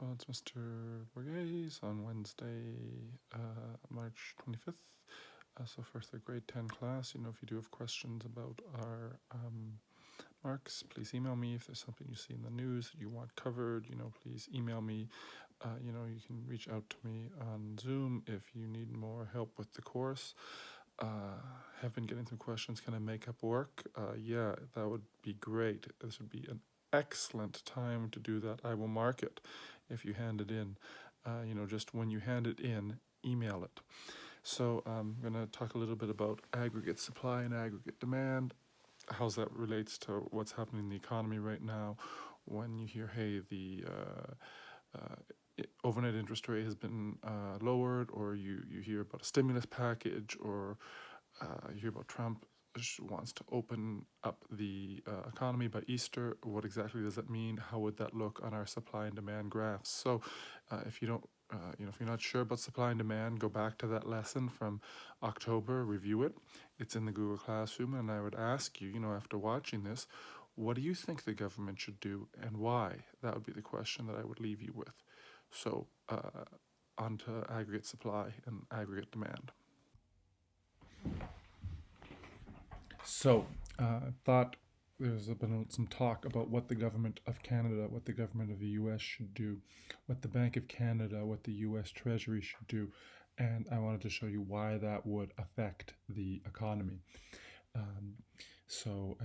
It's Mr. Borges on Wednesday, March 25th. So for the grade 10 class, if you do have questions about our marks, please email me. If there's something you see in the news that you want covered, please email me. You can reach out to me on Zoom if you need more help with the course. Have been getting some questions, can I make up work? Yeah, that would be great. This would be an excellent time to do that. I will mark it if you hand it in. Just when you hand it in, email it. So I'm going to talk a little bit about aggregate supply and aggregate demand, how that relates to what's happening in the economy right now. When you hear, hey, the overnight interest rate has been lowered, or you hear about a stimulus package, or you hear about Trump wants to open up the economy by Easter. What exactly does that mean? How would that look on our supply and demand graphs? So if you don't, if you're not sure about supply and demand, go back to that lesson from October, review it. It's in the Google Classroom, and I would ask you, after watching this, what do you think the government should do and why? That would be the question that I would leave you with. So on to aggregate supply and aggregate demand. So, thought there's been some talk about what the government of Canada, what the government of the US should do, what the Bank of Canada, what the US Treasury should do, and I wanted to show you why that would affect the economy. So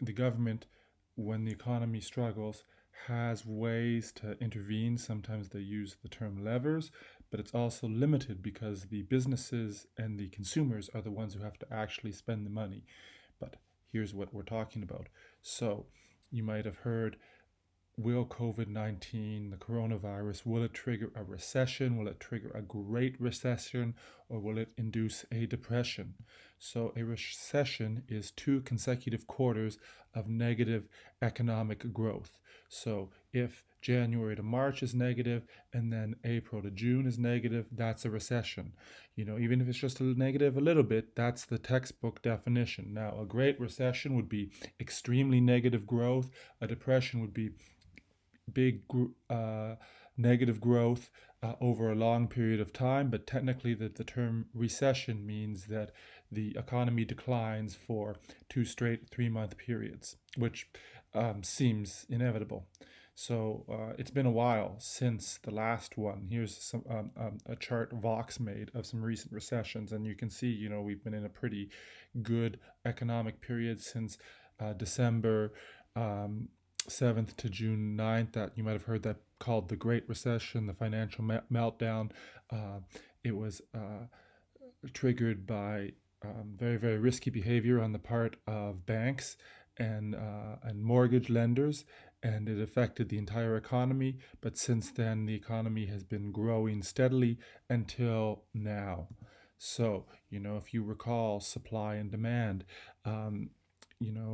the government, when the economy struggles, has ways to intervene. Sometimes they use the term levers, but it's also limited because the businesses and the consumers are the ones who have to actually spend the money. But here's what we're talking about. So you might have heard, will COVID-19, the coronavirus, will it trigger a recession? Will it trigger a great recession? Or will it induce a depression? So a recession is 2 consecutive quarters of negative economic growth. So if January to March is negative and then April to June is negative, that's a recession. Even if it's just a negative a little bit, that's the textbook definition. Now, a great recession would be extremely negative growth. A depression would be big negative growth over a long period of time, but technically the term recession means that the economy declines for 2 straight 3-month periods, which seems inevitable. So it's been a while since the last one. Here's a chart Vox made of some recent recessions, and you can see, we've been in a pretty good economic period since December 7th to June 9th, that you might have heard that called the Great Recession, the financial meltdown. It was triggered by very, very risky behavior on the part of banks and mortgage lenders, and it affected the entire economy. But since then, the economy has been growing steadily until now. So, if you recall supply and demand,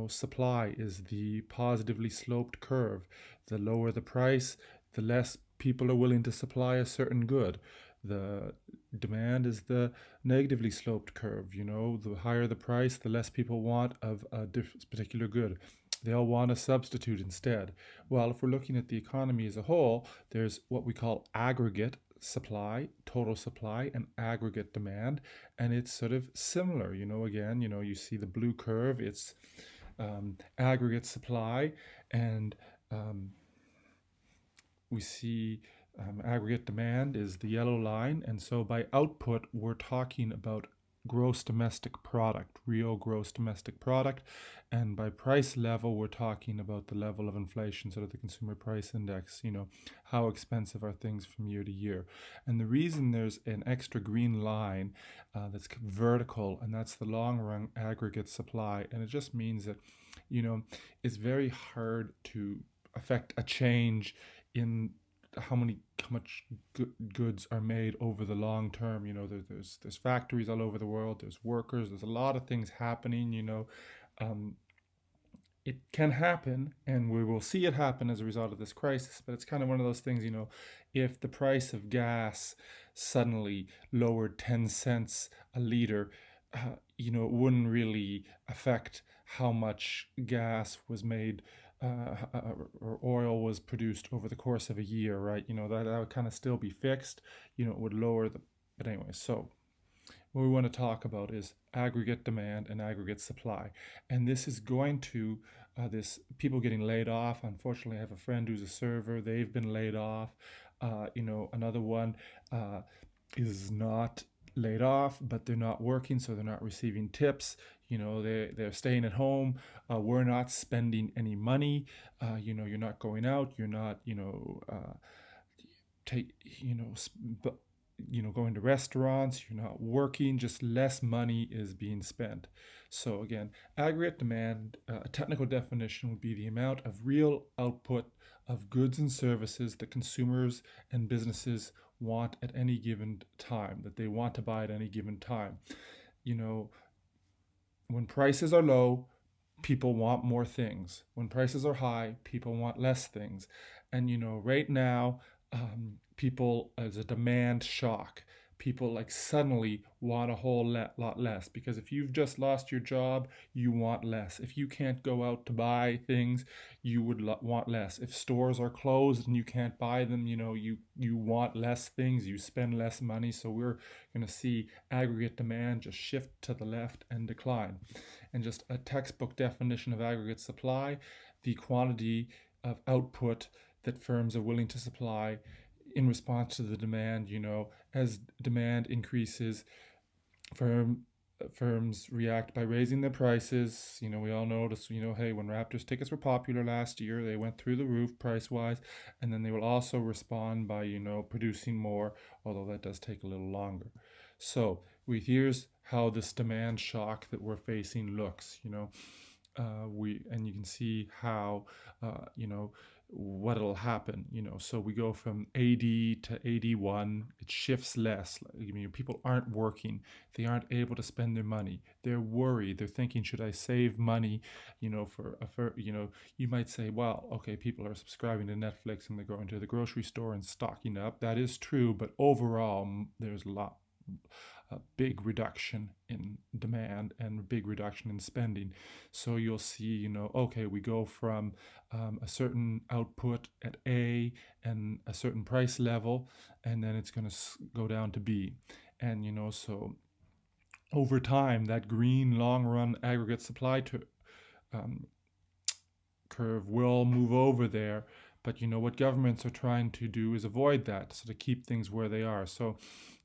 supply is the positively sloped curve. The lower the price, the less people are willing to supply a certain good. The demand is the negatively sloped curve. The higher the price, the less people want of a particular good. They'll want a substitute instead. Well, if we're looking at the economy as a whole, there's what we call aggregate supply, total supply, and aggregate demand, and it's sort of similar. Again, you see the blue curve, it's aggregate supply, and we see aggregate demand is the yellow line, and so by output we're talking about gross domestic product, real gross domestic product, and by price level we're talking about the level of inflation, sort of the consumer price index, how expensive are things from year to year. And the reason there's an extra green line that's vertical, and that's the long run aggregate supply, and it just means that it's very hard to affect a change in how much goods are made over the long term. There's factories all over the world, there's workers, there's a lot of things happening. It can happen, and we will see it happen as a result of this crisis, but it's kind of one of those things. If the price of gas suddenly lowered 10 cents a liter, it wouldn't really affect how much gas was made or oil was produced over the course of a year, right? That would kind of still be fixed. It would lower the. But anyway, so what we want to talk about is aggregate demand and aggregate supply, and this is going to this people getting laid off. Unfortunately, I have a friend who's a server; they've been laid off. Another one uh, is not laid off, but they're not working, so they're not receiving tips. They're staying at home. We're not spending any money. You're not going out. You're not take going to restaurants. You're not working. Just less money is being spent. So again, aggregate demand, a technical definition would be the amount of real output of goods and services that consumers and businesses want at any given time, that they want to buy at any given time. You know, when prices are low, people want more things. When prices are high, people want less things. And right now, people, as a demand shock, people like suddenly want a whole lot less, because if you've just lost your job, you want less. If you can't go out to buy things, you would want less. If stores are closed and you can't buy them, you want less things, you spend less money. So we're going to see aggregate demand just shift to the left and decline. And just a textbook definition of aggregate supply: the quantity of output that firms are willing to supply in response to the demand. As demand increases, firms react by raising their prices. We all notice, hey, when Raptors tickets were popular last year, they went through the roof price wise, and then they will also respond by, producing more, although that does take a little longer. So here's how this demand shock that we're facing looks. You can see how what'll happen. So we go from AD to AD1. It shifts less. People aren't working. They aren't able to spend their money. They're worried. They're thinking, should I save money? You might say, well, okay, people are subscribing to Netflix and they're going to the grocery store and stocking up. That is true, but overall, there's a big reduction in demand and a big reduction in spending. So you'll see, okay, we go from a certain output at A and a certain price level, and then it's going to go down to B. And, so over time, that green long run aggregate supply curve will move over there. But what governments are trying to do is avoid that, so to keep things where they are. So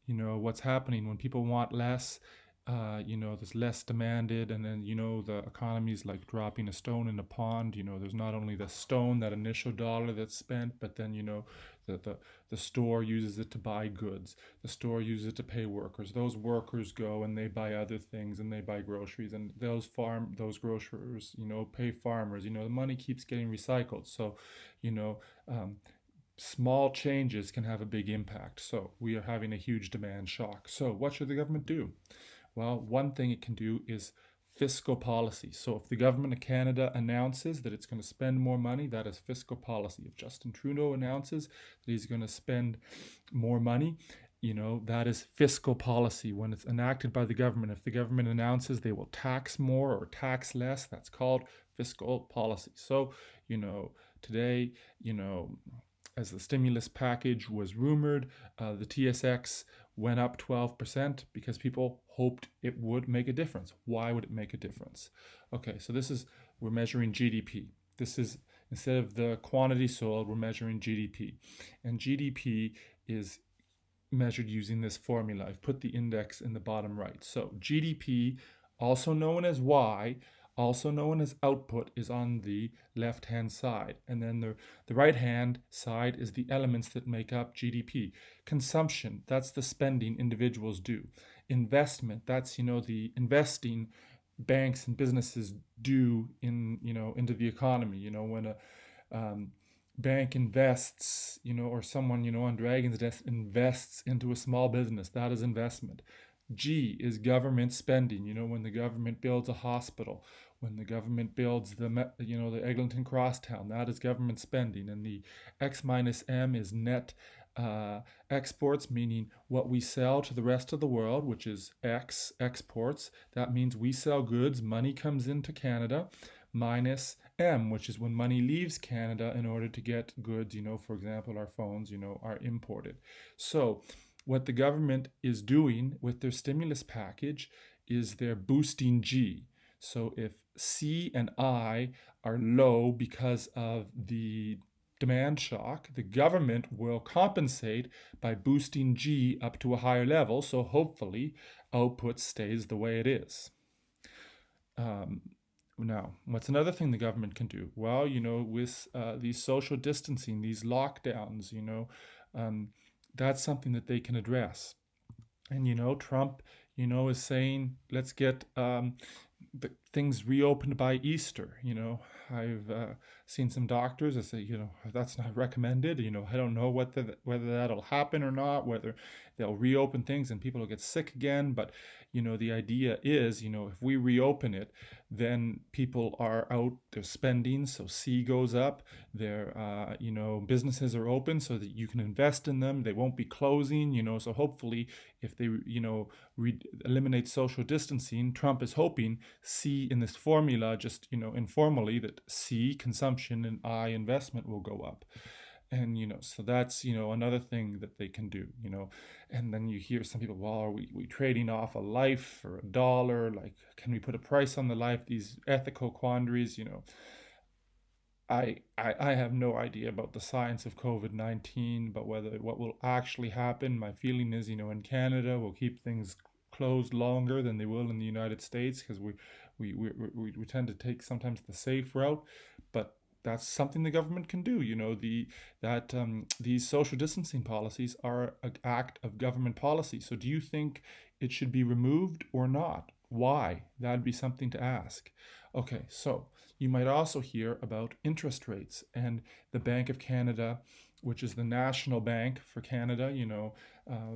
what's happening when people want less, there's less demanded, and then the economy's like dropping a stone in a pond. There's not only the stone, that initial dollar that's spent, but then the store uses it to buy goods. The store uses it to pay workers. Those workers go and they buy other things, and they buy groceries, and those grocers pay farmers. The money keeps getting recycled. So small changes can have a big impact. So we are having a huge demand shock. So what should the government do? Well, one thing it can do is fiscal policy. So if the government of Canada announces that it's going to spend more money, that is fiscal policy. If Justin Trudeau announces that he's going to spend more money, that is fiscal policy. When it's enacted by the government, if the government announces they will tax more or tax less, that's called fiscal policy. So, today, as the stimulus package was rumored, the TSX went up 12% because people hoped it would make a difference. Why would it make a difference? Okay, so we're measuring GDP. This is, instead of the quantity sold, we're measuring GDP. And GDP is measured using this formula. I've put the index in the bottom right. So GDP, also known as Y, also known as output, is on the left-hand side. And then the right-hand side is the elements that make up GDP. Consumption, that's the spending individuals do. Investment, that's, the investing banks and businesses do into the economy. When a bank invests, or someone, on Dragon's Desk invests into a small business, that is investment. G is government spending. When the government builds a hospital, when the government builds the Eglinton Crosstown, that is government spending. And the X minus M is net exports, meaning what we sell to the rest of the world, which is X, exports. That means we sell goods, money comes into Canada. minus M, which is when money leaves Canada in order to get goods, for example, our phones, are imported. So what the government is doing with their stimulus package is they're boosting G. So if C and I are low because of the demand shock, the government will compensate by boosting G up to a higher level. So hopefully output stays the way it is. Um, Now, what's another thing the government can do? Well, with these social distancing, these lockdowns, that's something that they can address. And, Trump, is saying, let's get the things reopened by Easter. I've seen some doctors that say, that's not recommended. I don't know whether that'll happen or not, whether they'll reopen things and people will get sick again. But, the idea is, if we reopen it, then people are out, they're spending, so C goes up. Their, businesses are open so that you can invest in them. They won't be closing, so hopefully if they, eliminate social distancing, Trump is hoping C in this formula, just, informally, that C, consumption, and I, investment, will go up. And, so that's, another thing that they can do, and then you hear some people, well, are we trading off a life for a dollar? Like, can we put a price on the life? These ethical quandaries, I have no idea about the science of COVID-19, but what will actually happen. My feeling is, in Canada, we'll keep things closed longer than they will in the United States because we tend to take sometimes the safe route, but that's something the government can do. These social distancing policies are an act of government policy. So do you think it should be removed or not? Why? That'd be something to ask. Okay, so you might also hear about interest rates and the Bank of Canada, which is the national bank for Canada.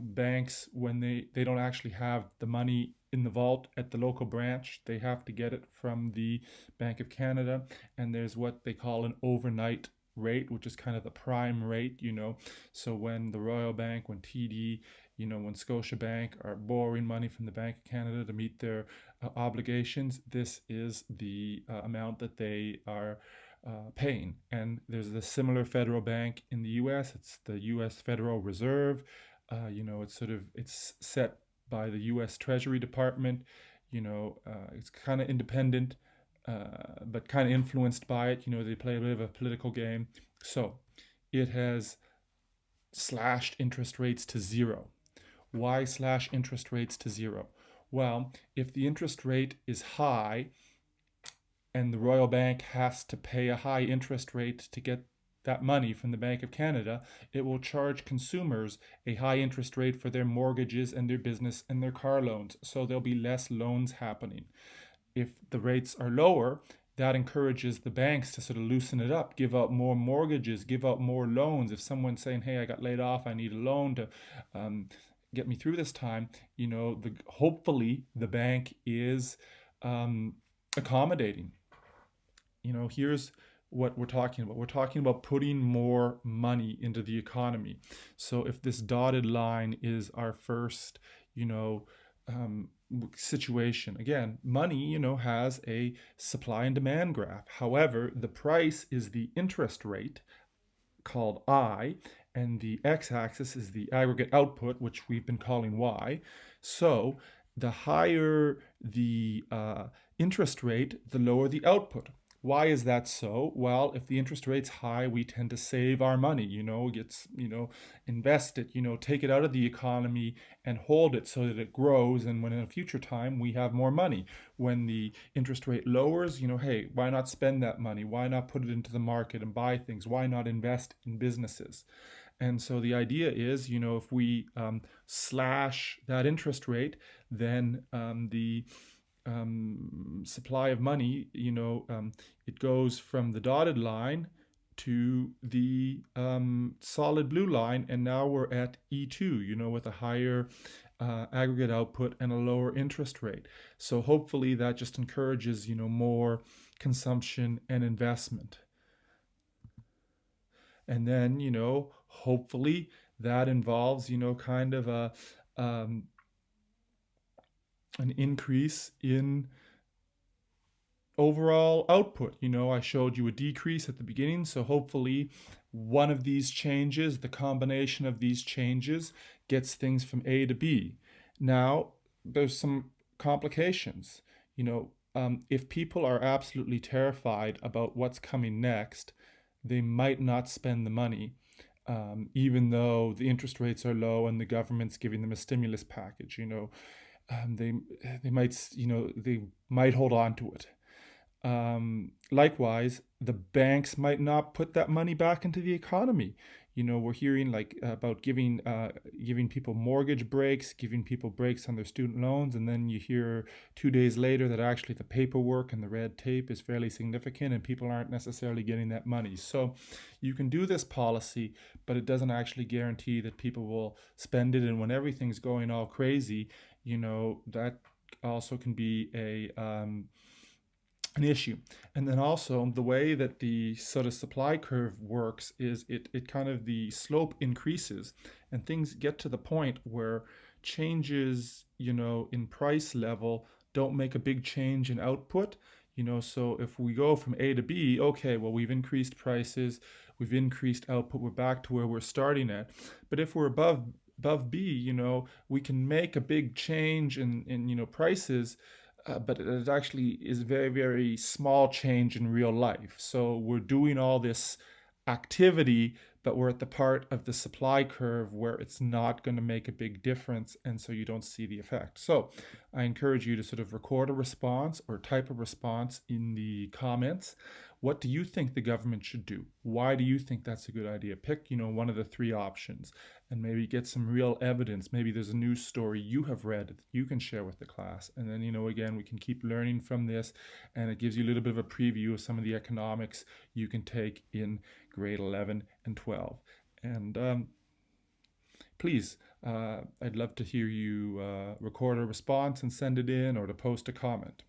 Banks, when they don't actually have the money in the vault at the local branch, they have to get it from the Bank of Canada. And there's what they call an overnight rate, which is kind of the prime rate. So when the Royal Bank, when TD, when Scotiabank are borrowing money from the Bank of Canada to meet their obligations, this is the amount that they are paying. And there's a similar federal bank in the U.S. It's the U.S. Federal Reserve. It's set by the U.S. Treasury Department. It's kind of independent, but kind of influenced by it. They play a bit of a political game. So it has slashed interest rates to zero. Why slash interest rates to zero? Well, if the interest rate is high and the Royal Bank has to pay a high interest rate to get that money from the Bank of Canada, it will charge consumers a high interest rate for their mortgages and their business and their car loans. So there'll be less loans happening. If the rates are lower, that encourages the banks to sort of loosen it up, give out more mortgages, give out more loans. If someone's saying, hey, I got laid off, I need a loan to get me through this time, hopefully the bank is accommodating. Here's what we're talking about. We're talking about putting more money into the economy. So if this dotted line is our first, situation, again, money, has a supply and demand graph. However, the price is the interest rate, called I, and the x-axis is the aggregate output, which we've been calling Y. So the higher the interest rate, the lower the output. Why is that so? Well, if the interest rate's high, we tend to save our money, invest it, take it out of the economy and hold it so that it grows. And when in a future time, we have more money. When the interest rate lowers, hey, why not spend that money? Why not put it into the market and buy things? Why not invest in businesses? And so the idea is, if we slash that interest rate, then the supply of money, it goes from the dotted line to the solid blue line, and now we're at E2, with a higher aggregate output and a lower interest rate. So hopefully that just encourages, more consumption and investment. And then, hopefully that involves, kind of an increase in overall output. I showed you a decrease at the beginning, so hopefully one of these changes, the combination of these changes, gets things from A to B. Now, there's some complications. If people are absolutely terrified about what's coming next, they might not spend the money, even though the interest rates are low and the government's giving them a stimulus package. They might hold on to it. Likewise, the banks might not put that money back into the economy. We're hearing like about giving people mortgage breaks, giving people breaks on their student loans, and then you hear 2 days later that actually the paperwork and the red tape is fairly significant, and people aren't necessarily getting that money. So you can do this policy, but it doesn't actually guarantee that people will spend it. And when everything's going all crazy, that also can be an issue. And then also the way that the sort of supply curve works is it kind of the slope increases and things get to the point where changes, in price level don't make a big change in output. So if we go from A to B, okay, well, we've increased prices, we've increased output, we're back to where we're starting at. But if we're above B, we can make a big change in prices, but it actually is very, very small change in real life. So we're doing all this activity, but we're at the part of the supply curve where it's not going to make a big difference, and so you don't see the effect. So I encourage you to sort of record a response or type a response in the comments. What do you think the government should do? Why do you think that's a good idea? Pick, one of the three options and maybe get some real evidence. Maybe there's a news story you have read that you can share with the class. And then, again, we can keep learning from this, and it gives you a little bit of a preview of some of the economics you can take in grade 11 and 12. And please, I'd love to hear you record a response and send it in, or to post a comment.